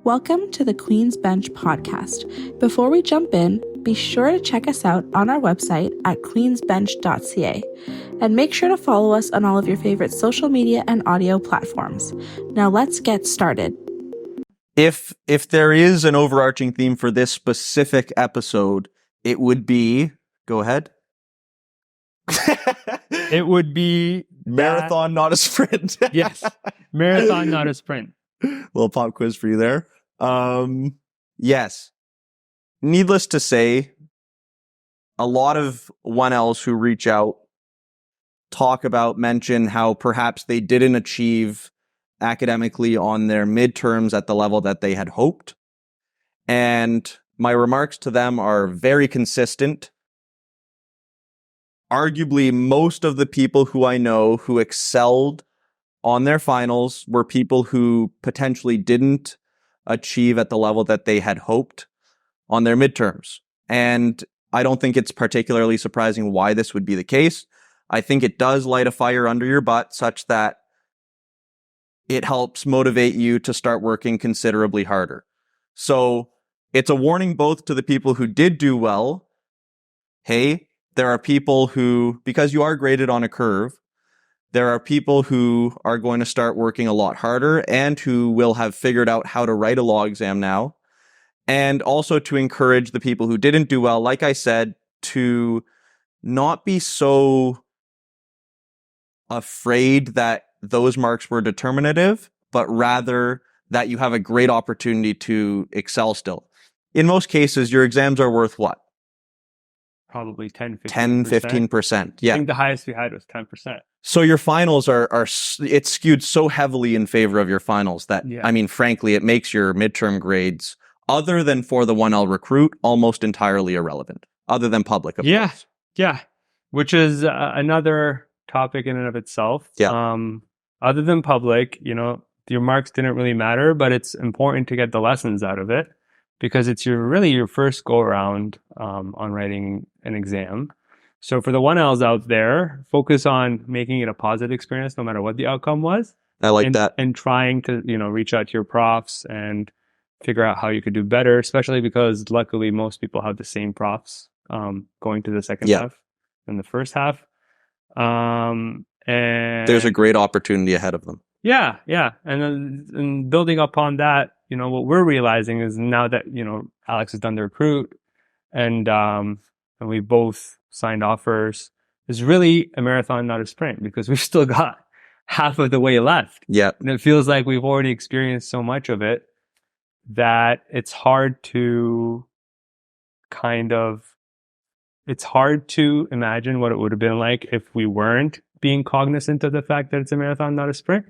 Welcome to the Queensbench Podcast. Before we jump in, be sure to check us out on our website at queensbench.ca and make sure to follow us on all of your favorite social media and audio platforms. Now let's get started. If there is an overarching theme for this specific episode, it would be, go ahead. It would be Marathon, not a sprint. Yes, marathon, not a sprint. Little pop quiz for you there. Yes. Needless to say, a lot of 1Ls who reach out mention how perhaps they didn't achieve academically on their midterms at the level that they had hoped. And my remarks to them are very consistent. Arguably, most of the people who I know who excelled on their finals were people who potentially didn't achieve at the level that they had hoped on their midterms. And I don't think it's particularly surprising why this would be the case. I think it does light a fire under your butt such that it helps motivate you to start working considerably harder. So it's a warning both to the people who did do well. Hey, there are people who, because you are graded on a curve, there are people who are going to start working a lot harder and who will have figured out how to write a law exam now. And also to encourage the people who didn't do well, like I said, to not be so afraid that those marks were determinative, but rather that you have a great opportunity to excel still. In most cases, your exams are worth what? Probably 10, 15%. Yeah. I think the highest we had was 10%. So your finals it's skewed so heavily in favor of your finals that, Yeah. I mean, frankly, it makes your midterm grades, other than for the 1L recruit, almost entirely irrelevant, other than public, of course. Yeah. Which is another topic in and of itself. Yeah. Other than public, your marks didn't really matter, but it's important to get the lessons out of it because it's your first go around on writing an exam. So for the 1Ls out there, focus on making it a positive experience no matter what the outcome was. I like that. And trying to, reach out to your profs and figure out how you could do better, especially because luckily most people have the same profs going to the second half and the first half. And there's a great opportunity ahead of them. Yeah. And building upon that, what we're realizing is now that, Alex has done the recruit and we both signed offers, is really a marathon, not a sprint, because we've still got half of the way left. Yeah. And it feels like we've already experienced so much of it that it's hard to imagine what it would have been like if we weren't being cognizant of the fact that it's a marathon, not a sprint.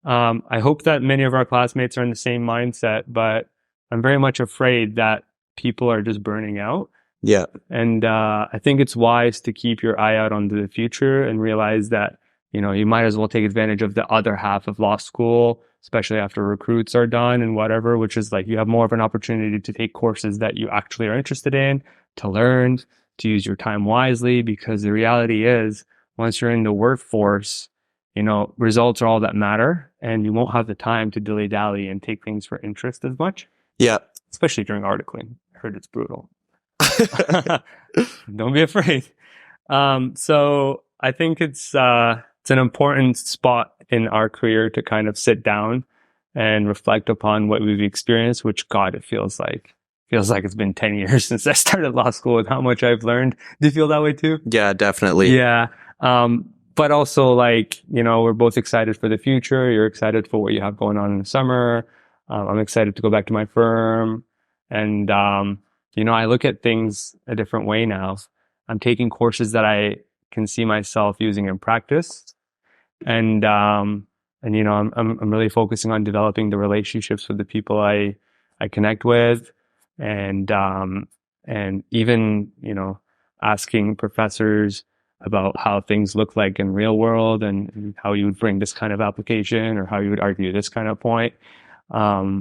I hope that many of our classmates are in the same mindset, but I'm very much afraid that people are just burning out. Yeah. And I think it's wise to keep your eye out on the future and realize that, you might as well take advantage of the other half of law school, especially after recruits are done and whatever, which is like you have more of an opportunity to take courses that you actually are interested in, to learn, to use your time wisely, because the reality is once you're in the workforce, results are all that matter, and you won't have the time to dilly-dally and take things for interest as much. Yeah. Especially during articling. I heard it's brutal. Don't be afraid. So I think it's an important spot in our career to kind of sit down and reflect upon what we've experienced, which, God, it feels like it's been 10 years since I started law school with how much I've learned. Do you feel that way too? Yeah, definitely. Yeah. But also we're both excited for the future. You're excited for what you have going on in the summer. I'm excited to go back to my firm. And, I look at things a different way now. I'm taking courses that I can see myself using in practice. And I'm really focusing on developing the relationships with the people I connect with. And even, asking professors about how things look like in real world and how you would bring this kind of application or how you would argue this kind of point,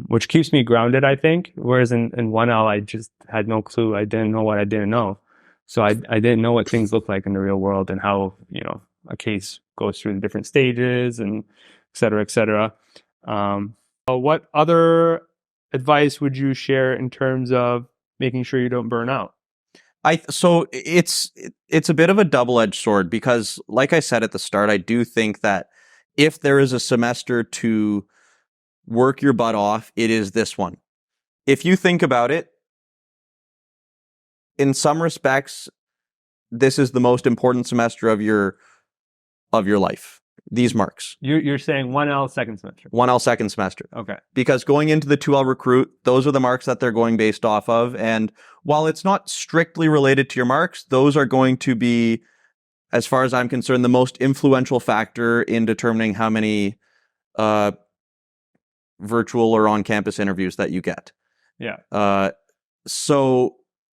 which keeps me grounded, I think. Whereas in 1L, I just had no clue. I didn't know what I didn't know. So I didn't know what things look like in the real world and how, a case goes through the different stages and et cetera, et cetera. What other advice would you share in terms of making sure you don't burn out? So it's a bit of a double-edged sword because, like I said at the start, I do think that if there is a semester to work your butt off, it is this one. If you think about it, in some respects, this is the most important semester of your life. These marks. You're saying 1L second semester. 1L second semester. Okay. Because going into the 2L recruit, those are the marks that they're going based off of. And while it's not strictly related to your marks, those are going to be, as far as I'm concerned, the most influential factor in determining how many virtual or on-campus interviews that you get. Yeah. So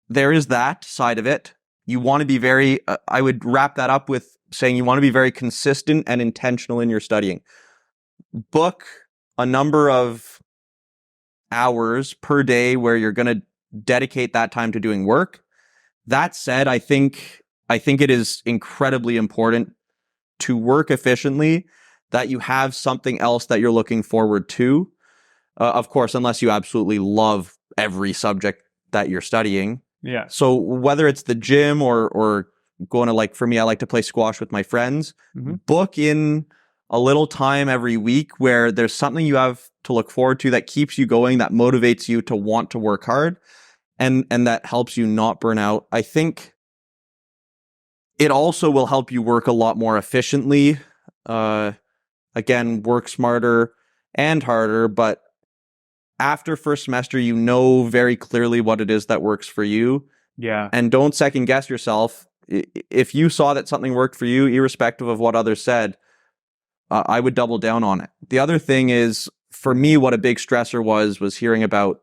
there is that side of it. You want to be very, I would wrap that up with saying you want to be very consistent and intentional in your studying. Book a number of hours per day where you're going to dedicate that time to doing work. That said, I think it is incredibly important to work efficiently, that you have something else that you're looking forward to. Of course, unless you absolutely love every subject that you're studying. Yeah. So whether it's the gym or going to, like, for me, I like to play squash with my friends. Mm-hmm. Book in a little time every week where there's something you have to look forward to that keeps you going, that motivates you to want to work hard, and that helps you not burn out. I think it also will help you work a lot more efficiently. Again, work smarter and harder, but after first semester, you know very clearly what it is that works for you. Yeah. And don't second guess yourself. If you saw that something worked for you, irrespective of what others said, I would double down on it. The other thing is, for me, what a big stressor was hearing about,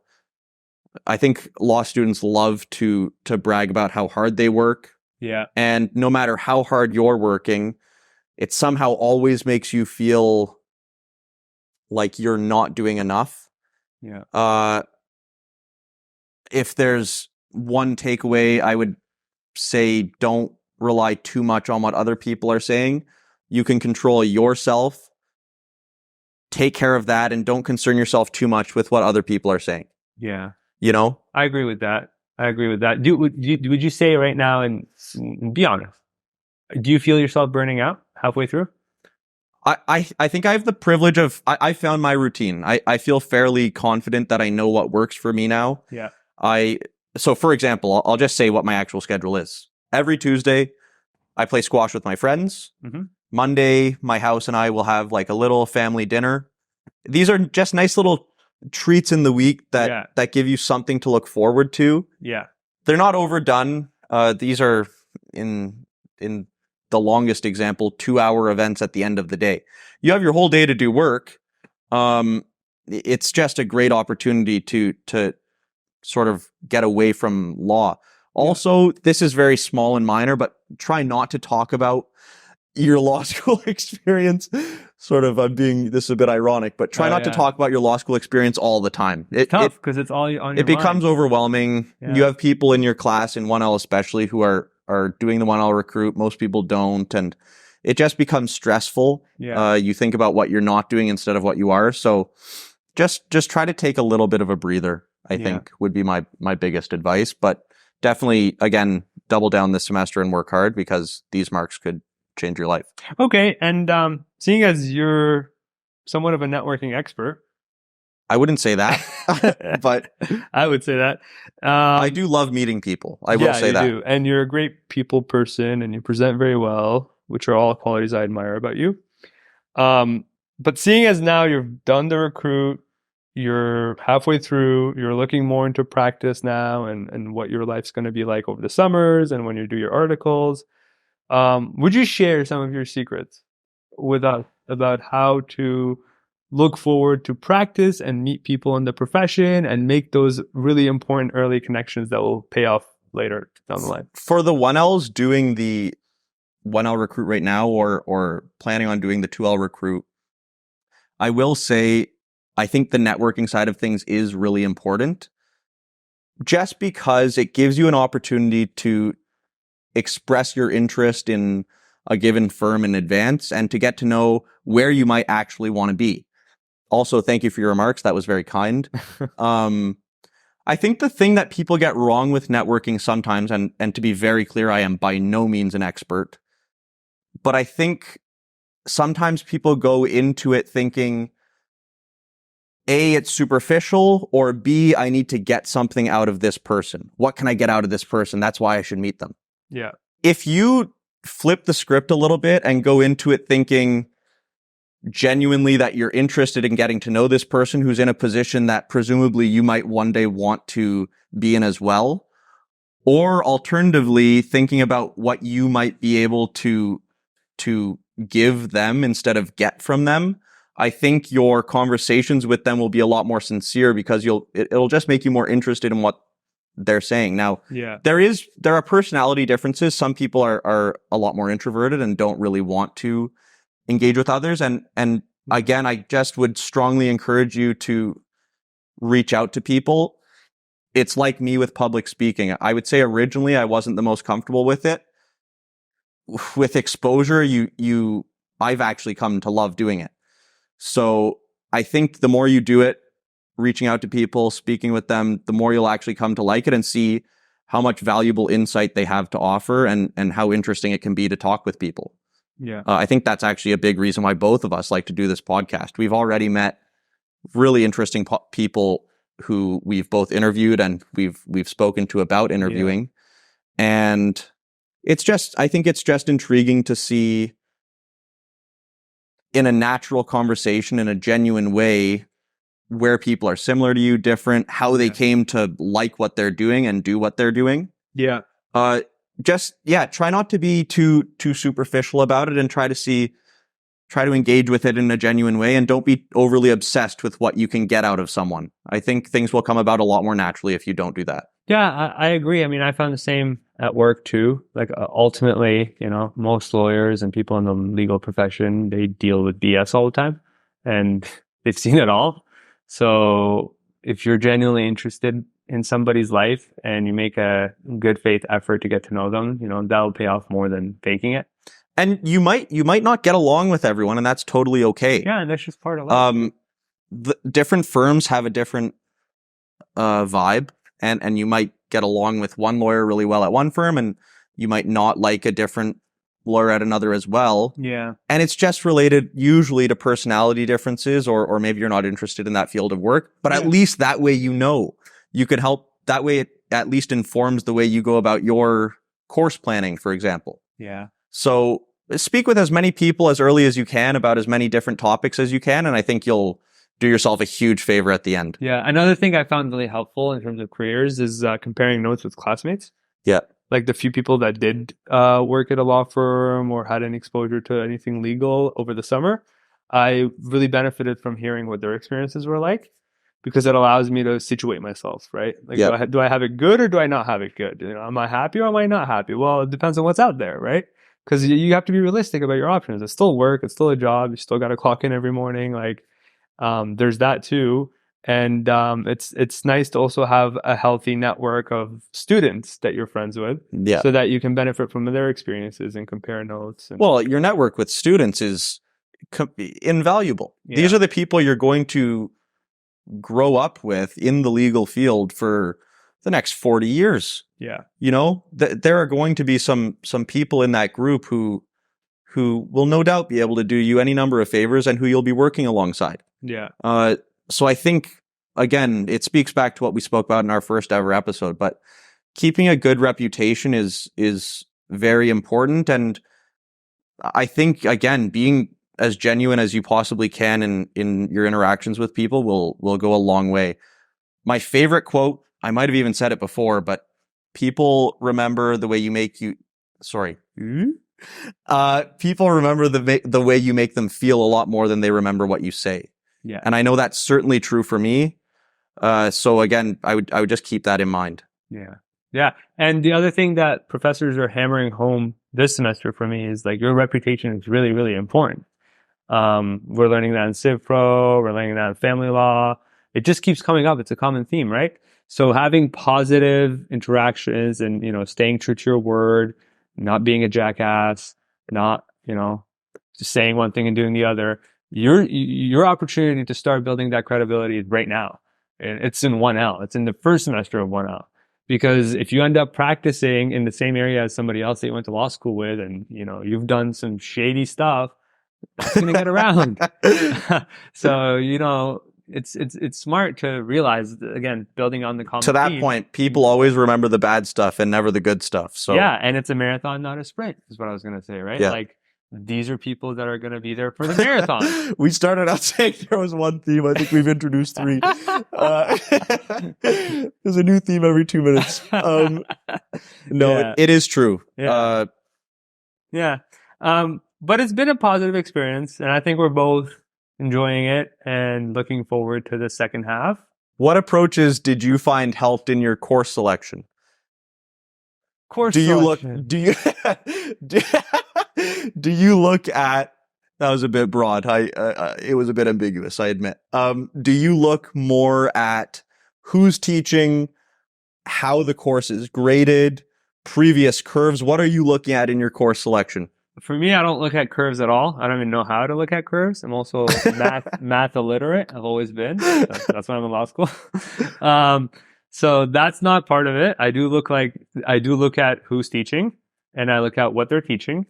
I think law students love to brag about how hard they work. Yeah. And no matter how hard you're working, it somehow always makes you feel like you're not doing enough. Yeah. If there's one takeaway, I would say don't rely too much on what other people are saying. You can control yourself. Take care of that and don't concern yourself too much with what other people are saying. Yeah. You know? I agree with that. Would you say right now, and be honest, do you feel yourself burning out halfway through? I think I have the privilege of, I found my routine. I feel fairly confident that I know what works for me now. Yeah. So for example, I'll just say what my actual schedule is. Every Tuesday, I play squash with my friends. Mm-hmm. Monday, my house and I will have like a little family dinner. These are just nice little treats in the week that give you something to look forward to. Yeah. They're not overdone. These are, in the longest example, 2-hour events at the end of the day. You have your whole day to do work. It's just a great opportunity to sort of get away from law. Also, this is very small and minor, but try not to talk about your law school experience. Sort of, this is a bit ironic, but try not to talk about your law school experience all the time. It's tough because it's all on your mind. It becomes overwhelming. Yeah. You have people in your class, in 1L especially, who are doing the 1L recruit. Most people don't. And it just becomes stressful. Yeah. You think about what you're not doing instead of what you are. So just try to take a little bit of a breather, I think would be my biggest advice. But definitely, again, double down this semester and work hard, because these marks could change your life. Okay. And seeing as you're somewhat of a networking expert, I wouldn't say that, but I would say that. I do love meeting people. I will say that. Do. And you're a great people person and you present very well, which are all qualities I admire about you. But seeing as now you've done the recruit, you're halfway through, you're looking more into practice now and what your life's going to be like over the summers and when you do your articles. Would you share some of your secrets with us about how to look forward to practice and meet people in the profession and make those really important early connections that will pay off later down the line? For the 1Ls doing the 1L recruit right now, or planning on doing the 2L recruit, I will say I think the networking side of things is really important, just because it gives you an opportunity to express your interest in a given firm in advance and to get to know where you might actually want to be. also thank you for your remarks. That was very kind. I think the thing that people get wrong with networking sometimes, and to be very clear, I am by no means an expert, but I think sometimes people go into it thinking, A, it's superficial, or B, I need to get something out of this person. What can I get out of this person? That's why I should meet them. Yeah. If you flip the script a little bit and go into it thinking genuinely that you're interested in getting to know this person who's in a position that presumably you might one day want to be in as well, or alternatively thinking about what you might be able to give them instead of get from them, I think your conversations with them will be a lot more sincere because it'll just make you more interested in what they're saying. Now, there are personality differences. Some people are a lot more introverted and don't really want to engage with others. And again, I just would strongly encourage you to reach out to people. It's like me with public speaking. I would say originally I wasn't the most comfortable with it. With exposure, I've actually come to love doing it. So I think the more you do it, reaching out to people, speaking with them, the more you'll actually come to like it and see how much valuable insight they have to offer and how interesting it can be to talk with people. Yeah. I think that's actually a big reason why both of us like to do this podcast. We've already met really interesting people who we've both interviewed and we've spoken to about interviewing. Yeah. And I think it's just intriguing to see in a natural conversation, in a genuine way, where people are similar to you, different, how they came to like what they're doing and do what they're doing. Yeah. Try not to be too superficial about it and try to engage with it in a genuine way, and don't be overly obsessed with what you can get out of someone. I think things will come about a lot more naturally if you don't do that. Yeah, I agree. I mean, I found the same at work too. Like ultimately, most lawyers and people in the legal profession, they deal with BS all the time and they've seen it all. So if you're genuinely interested in somebody's life and you make a good faith effort to get to know them, that'll pay off more than faking it. And you might not get along with everyone, and that's totally okay. Yeah, and that's just part of life. The different firms have a different vibe, and you might get along with one lawyer really well at one firm, and you might not like a different lawyer at another as well. Yeah. And it's just related usually to personality differences, or maybe you're not interested in that field of work, but at least that way you could help. That way it at least informs the way you go about your course planning, for example. Yeah. So speak with as many people as early as you can about as many different topics as you can, and I think you'll do yourself a huge favor at the end. Yeah. Another thing I found really helpful in terms of careers is comparing notes with classmates. Yeah. Like the few people that did work at a law firm or had any exposure to anything legal over the summer, I really benefited from hearing what their experiences were like, because it allows me to situate myself, right? Like, do I have it good or do I not have it good? Am I happy or am I not happy? Well, it depends on what's out there, right? Because you have to be realistic about your options. It's still work. It's still a job. You still got to clock in every morning. Like, there's that too. And it's nice to also have a healthy network of students that you're friends with, so that you can benefit from their experiences and compare notes. Well, your network with students is invaluable. Yeah. These are the people you're going to grow up with in the legal field for the next 40 years. Yeah. There are going to be some people in that group who will no doubt be able to do you any number of favors and who you'll be working alongside. Yeah. So I think, again, it speaks back to what we spoke about in our first ever episode, but keeping a good reputation is very important. And I think, again, being as genuine as you possibly can in your interactions with people will go a long way. My favorite quote, I might have even said it before, but people remember the way you make you, people remember the way you make them feel a lot more than they remember what you say. Yeah. And I know that's certainly true for me. So again, I would just keep that in mind. Yeah. Yeah. And the other thing that professors are hammering home this semester for me is like your reputation is really, really important. We're learning that in Civ Pro, we're learning that in family law. It just keeps coming up. It's a common theme, right? So having positive interactions and, staying true to your word, not being a jackass, not, just saying one thing and doing the other, your opportunity to start building that credibility is right now. And it's in 1L. It's in the first semester of 1L. Because if you end up practicing in the same area as somebody else that you went to law school with, and you've done some shady stuff, that's going to get around. So it's smart to realize, again, building on the common To that theme. point, people always remember the bad stuff and never the good stuff. So yeah, and it's a marathon, not a sprint, is what I was going to say, right? Yeah. Like, these are people that are going to be there for the marathon. We started out saying there was one theme. I think we've introduced 3. There's a new theme every 2 minutes. Yeah. it is true. Yeah. Yeah. But it's been a positive experience, and I think we're both enjoying it and looking forward to the second half. What approaches did you find helped in your course selection? Do you look at, that was a bit broad. It was a bit ambiguous, I admit. Do you look more at who's teaching, how the course is graded, previous curves? What are you looking at in your course selection? For me, I don't look at curves at all. I don't even know how to look at curves. I'm also math illiterate. I've always been. That's why I'm in law school. So that's not part of it. I do look at who's teaching, and I look at what they're teaching,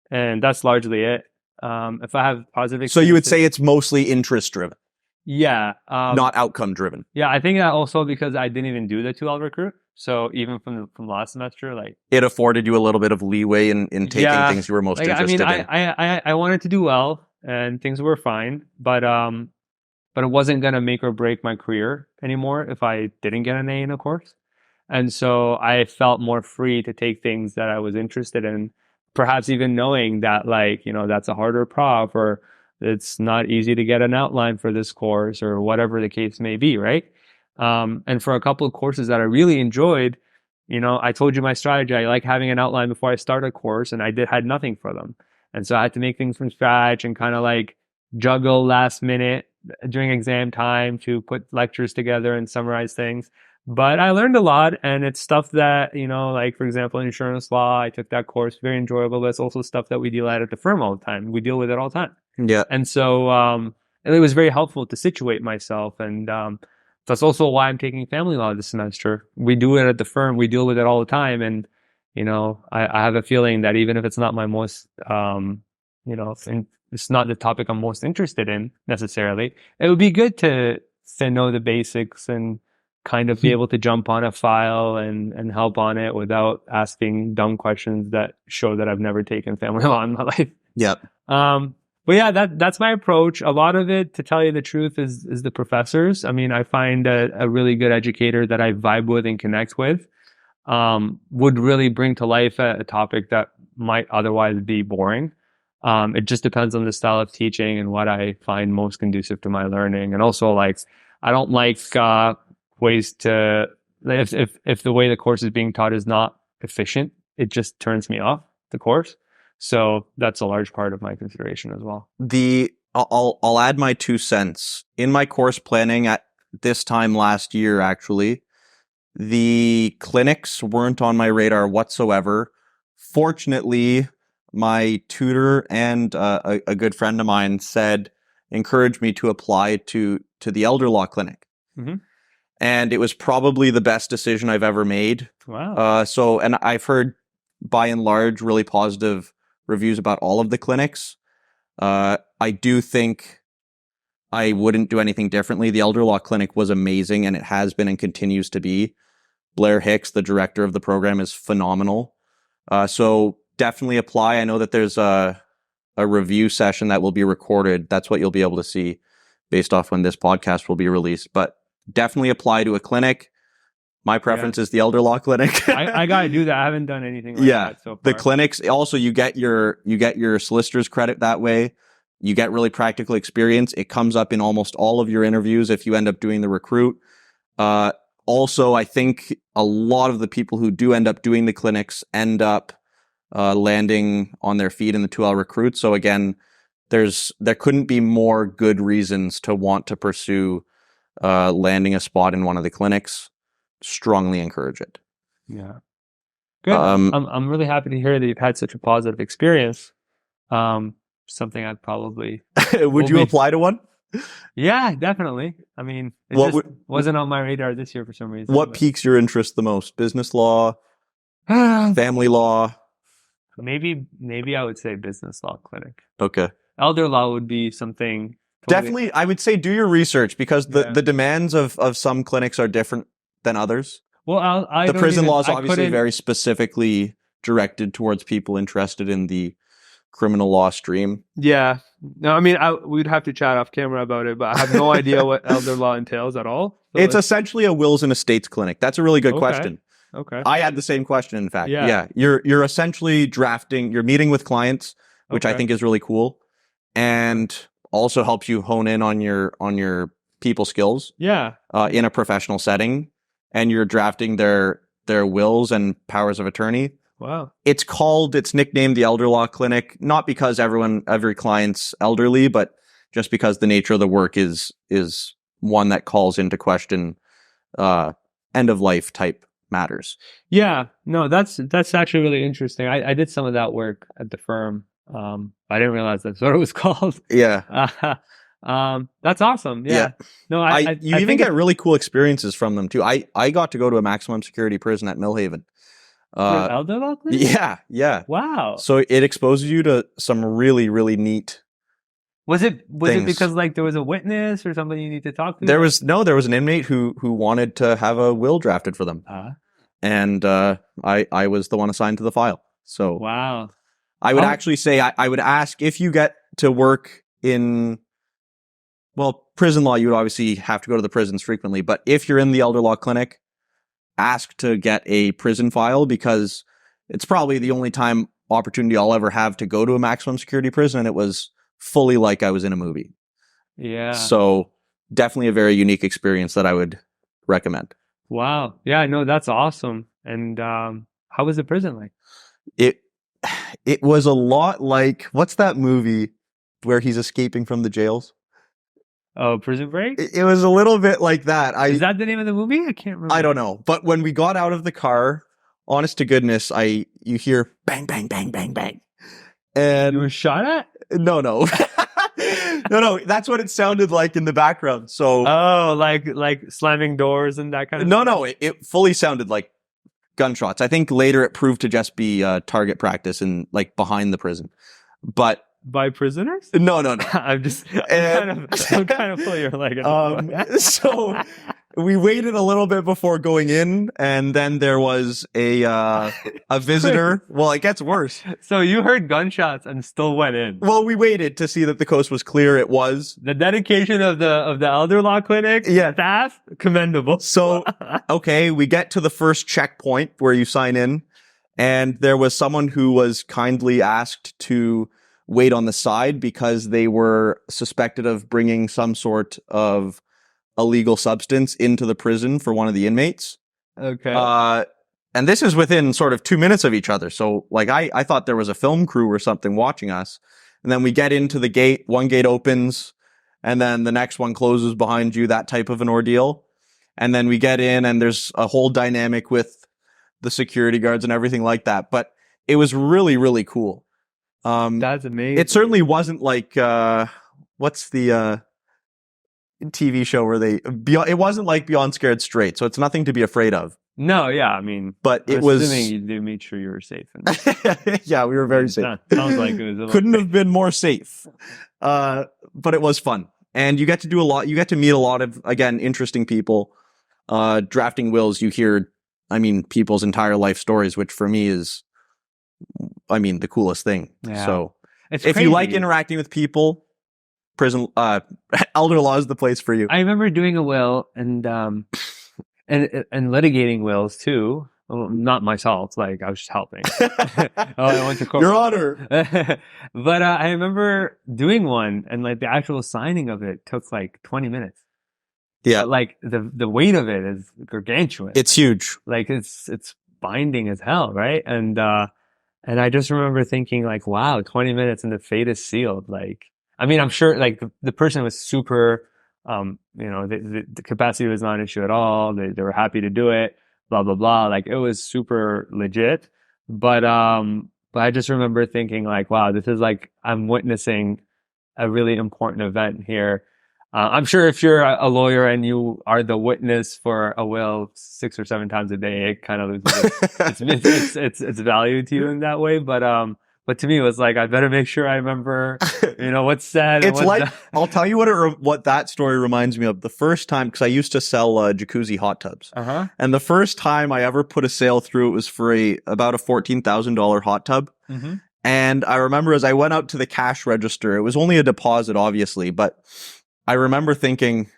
and that's largely it. If I have positive experiences, So you would say it's mostly interest driven, yeah, not outcome driven. Yeah, I think that also because I didn't even do the 2L recruit. So even from last semester, like, it afforded you a little bit of leeway in taking things you were most interested in. I wanted to do well, and things were fine, but it wasn't gonna make or break my career anymore if I didn't get an A in a course. And so I felt more free to take things that I was interested in, perhaps even knowing that, like, that's a harder prof, or it's not easy to get an outline for this course, or whatever the case may be, right? And for a couple of courses that I really enjoyed, I told you my strategy. I like having an outline before I start a course, and I had nothing for them. And so I had to make things from scratch and kind of like juggle last minute during exam time to put lectures together and summarize things. But I learned a lot, and it's stuff that, like, for example, insurance law, I took that course, very enjoyable. But it's also stuff that we deal at the firm all the time. We deal with it all the time. Yeah. And so it was very helpful to situate myself, and that's also why I'm taking family law this semester. We do it at the firm. We deal with it all the time. And, I have a feeling that even if it's not my most, it's not the topic I'm most interested in necessarily, it would be good to know the basics and kind of be able to jump on a file and help on it without asking dumb questions that show that I've never taken family law in my life. Yep. But yeah, that's my approach. A lot of it, to tell you the truth, is the professors. I mean, I find a really good educator that I vibe with and connect with would really bring to life a topic that might otherwise be boring. It just depends on the style of teaching and what I find most conducive to my learning. And also, like, I don't like ways to, if the way the course is being taught is not efficient, it just turns me off the course. So that's a large part of my consideration as well. I'll add my 2 cents. In my course planning at this time last year, actually, the clinics weren't on my radar whatsoever. Fortunately, my tutor and a good friend of mine encouraged me to apply to the elder law clinic. Mm-hmm. And it was probably the best decision I've ever made. Wow. And I've heard, by and large, really positive reviews about all of the clinics. I do think I wouldn't do anything differently. The elder law clinic was amazing, and it has been and continues to be. Blair Hicks, the director of the program, is phenomenal. So definitely apply. I know that there's a review session that will be recorded. That's what you'll be able to see based off when this podcast will be released. But definitely apply to a clinic. My preference is the elder law clinic. I gotta do that. I haven't done anything like that so far. The clinics, also you get your solicitor's credit that way. You get really practical experience. It comes up in almost all of your interviews if you end up doing the recruit. Also, I think a lot of the people who do end up doing the clinics end up landing on their feet in the 2L recruit. So again, there couldn't be more good reasons to want to pursue landing a spot in one of the clinics. Strongly encourage it. Yeah. Good. I'm really happy to hear that you've had such a positive experience. something I'd probably. Would you apply to one? Yeah, definitely. I mean, it What just wasn't on my radar this year for some reason. What piques your interest the most? Business law, family law? Maybe I would say business law clinic. Okay. Elder law would be something. Definitely, I would say do your research because the demands of some clinics are different than others. Well, the prison law is obviously very specifically directed towards people interested in the criminal law stream. Yeah. No, I mean, we'd have to chat off camera about it, but I have no idea what elder law entails at all. So it's essentially a wills and estates clinic. That's a really good question. Okay. I had the same question, in fact. Yeah. You're essentially you're meeting with clients, which I think is really cool, and also helps you hone in on your people skills. Yeah. In a professional setting, and you're drafting their wills and powers of attorney. Wow. It's nicknamed the Elder Law Clinic, not because every client's elderly, but just because the nature of the work is one that calls into question end of life type matters. Yeah. No, that's actually really interesting. I did some of that work at the firm. I didn't realize that's what it was called. Yeah. That's awesome. Yeah. No, you even get really cool experiences from them too. I got to go to a maximum security prison at Millhaven. Elder law clinic? Yeah. Wow. So it exposes you to some really, really neat. Was it because like there was a witness or something you need to talk to? There was an inmate who wanted to have a will drafted for them. And I was the one assigned to the file. So wow. I would actually say I would ask if you get to work in prison law, you would obviously have to go to the prisons frequently, but if you're in the elder law clinic, ask to get a prison file because it's probably the only opportunity I'll ever have to go to a maximum security prison, and it was fully like I was in a movie. Yeah. So definitely a very unique experience that I would recommend. Wow. Yeah, no, that's awesome. And how was the prison like? It was a lot like, what's that movie where he's escaping from the jails? Oh, Prison Break? It was a little bit like that. Is that the name of the movie? I can't remember. I don't know. But when we got out of the car, honest to goodness, you hear bang, bang, bang, bang, bang. And you were shot at? No. No. That's what it sounded like in the background. So like slamming doors and that kind of No, it fully sounded like gunshots. I think later it proved to just be target practice and like behind the prison. But by prisoners? No. I'm kind of pulling your leg. So we waited a little bit before going in, and then there was a visitor. Well, it gets worse. So you heard gunshots and still went in. Well, we waited to see that the coast was clear. It was. The dedication of the elder law clinic staff, commendable. So okay, we get to the first checkpoint where you sign in, and there was someone who was kindly asked to wait on the side because they were suspected of bringing some sort of illegal substance into the prison for one of the inmates. Okay. And this is within sort of 2 minutes of each other. So like I thought there was a film crew or something watching us. And then we get into the gate, one gate opens, and then the next one closes behind you, that type of an ordeal. And then we get in and there's a whole dynamic with the security guards and everything like that. But it was really, really cool. That's amazing. It certainly wasn't like what's the TV show where it wasn't like Beyond Scared Straight, so it's nothing to be afraid of. No, yeah, I mean, but I'm assuming you did make sure you were safe. Yeah, we were very safe. Sounds like it was couldn't have been more safe. But it was fun, and you get to do a lot. You get to meet a lot of, again, interesting people. Drafting wills, you hear, people's entire life stories, which for me is, the coolest thing. Yeah. So if you like interacting with people, prison, elder law is the place for you. I remember doing a will and litigating wills too. Well, not myself, like I was just helping. I went to court. Your Honor. But I remember doing one, and like the actual signing of it took like 20 minutes. Yeah. But, like the weight of it is gargantuan. It's huge. Like it's binding as hell, right? And I just remember thinking like, wow, 20 minutes and the fate is sealed. Like, I'm sure like the person was super, the capacity was not an issue at all. They were happy to do it, blah, blah, blah. Like it was super legit. But But I just remember thinking like, wow, this is like, I'm witnessing a really important event here. I'm sure if you're a lawyer and you are the witness for a will 6 or 7 times a day, it kind of loses its value to you in that way. But to me, it was like, I better make sure I remember, what's said. It's like, I'll tell you what that story reminds me of. The first time, because I used to sell jacuzzi hot tubs. Uh-huh. And the first time I ever put a sale through, it was for about a $14,000 hot tub. Mm-hmm. And I remember as I went out to the cash register, it was only a deposit, obviously, but I remember thinking,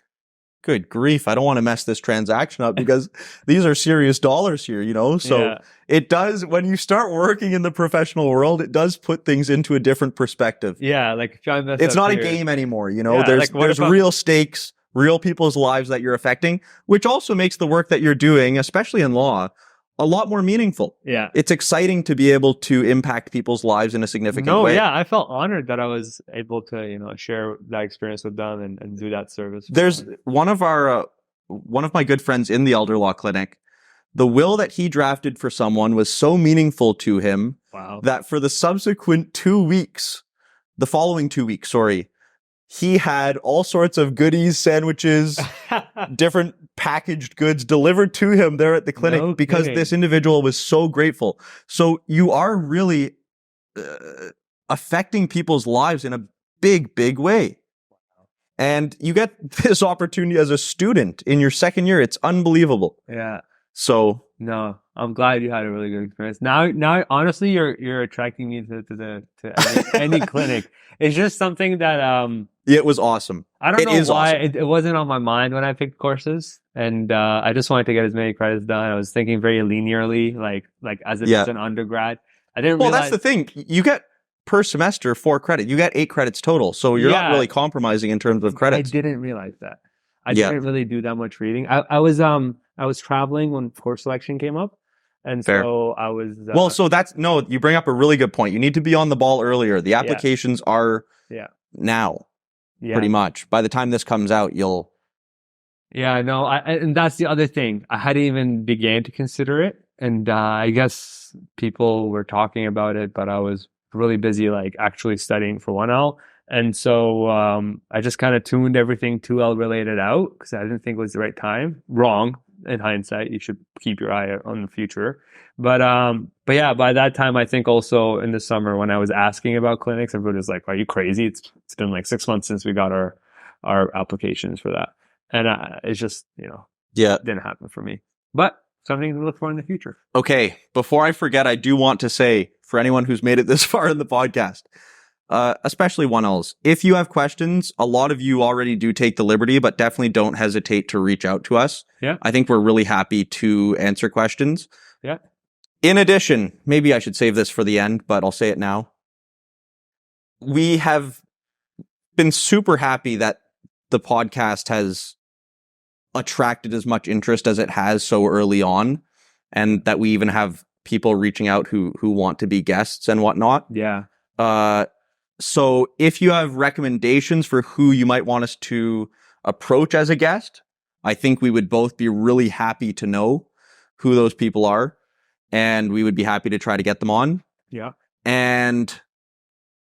good grief, I don't want to mess this transaction up because these are serious dollars here, So It does, when you start working in the professional world, it does put things into a different perspective. Yeah, like if I mess it's up not here, a game anymore, Yeah, there's real stakes, real people's lives that you're affecting, which also makes the work that you're doing, especially in law, a lot more meaningful. Yeah. It's exciting to be able to impact people's lives in a significant way. Yeah, I felt honored that I was able to, share that experience with them and do that service. There's one of my good friends in the elder law clinic. The will that he drafted for someone was so meaningful to him that for the subsequent 2 weeks, the following 2 weeks, he had all sorts of goodies, sandwiches, different packaged goods delivered to him there at the clinic because this individual was so grateful. So you are really affecting people's lives in a big, big way. And you get this opportunity as a student in your second year. It's unbelievable. Yeah. So no, I'm glad you had a really good experience. Now, honestly, you're attracting me to any clinic. It's just something that it was awesome. I don't know why awesome. it wasn't on my mind when I picked courses, and I just wanted to get as many credits done. I was thinking very linearly, like as if it's an undergrad. I didn't. Well, that's the thing. You get per semester 4 credits. You get 8 credits total, so you're not really compromising in terms of credits. I didn't realize that. I didn't really do that much reading. I was traveling when course selection came up. And so I was... you bring up a really good point. You need to be on the ball earlier. The applications are now, pretty much. By the time this comes out, you'll... Yeah, no, and that's the other thing. I hadn't even began to consider it. And I guess people were talking about it, but I was really busy like actually studying for 1L. And so I just kind of tuned everything 2L related out because I didn't think it was the right time. Wrong. In hindsight, you should keep your eye on the future. But yeah, by that time, I think also in the summer when I was asking about clinics, everybody was like, are you crazy? It's been like 6 months since we got our applications for that. And it's just, didn't happen for me. But something to look for in the future. Okay. Before I forget, I do want to say for anyone who's made it this far in the podcast, especially 1Ls, if you have questions, a lot of you already do take the liberty, but definitely don't hesitate to reach out to us. Yeah. I think we're really happy to answer questions. Yeah. In addition, maybe I should save this for the end, but I'll say it now. We have been super happy that the podcast has attracted as much interest as it has so early on, and that we even have people reaching out who want to be guests and whatnot. Yeah. So if you have recommendations for who you might want us to approach as a guest, I think we would both be really happy to know who those people are, and we would be happy to try to get them on. Yeah. And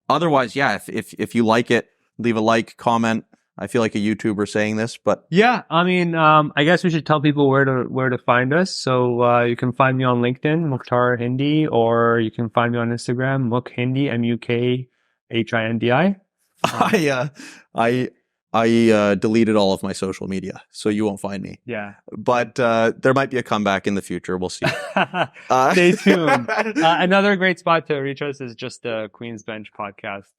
otherwise, if you like it, leave a like, comment. I feel like a YouTuber saying this, but yeah, I mean, I guess we should tell people where to find us. So you can find me on LinkedIn, Mukhtar Hindi, or you can find me on Instagram, Mukh Hindi, MUKHINDI. I deleted all of my social media, so you won't find me. Yeah, but there might be a comeback in the future. We'll see. Stay tuned. Another great spot to reach us is just the Queensbench Podcast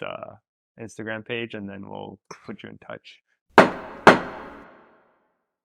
Instagram page, and then we'll put you in touch.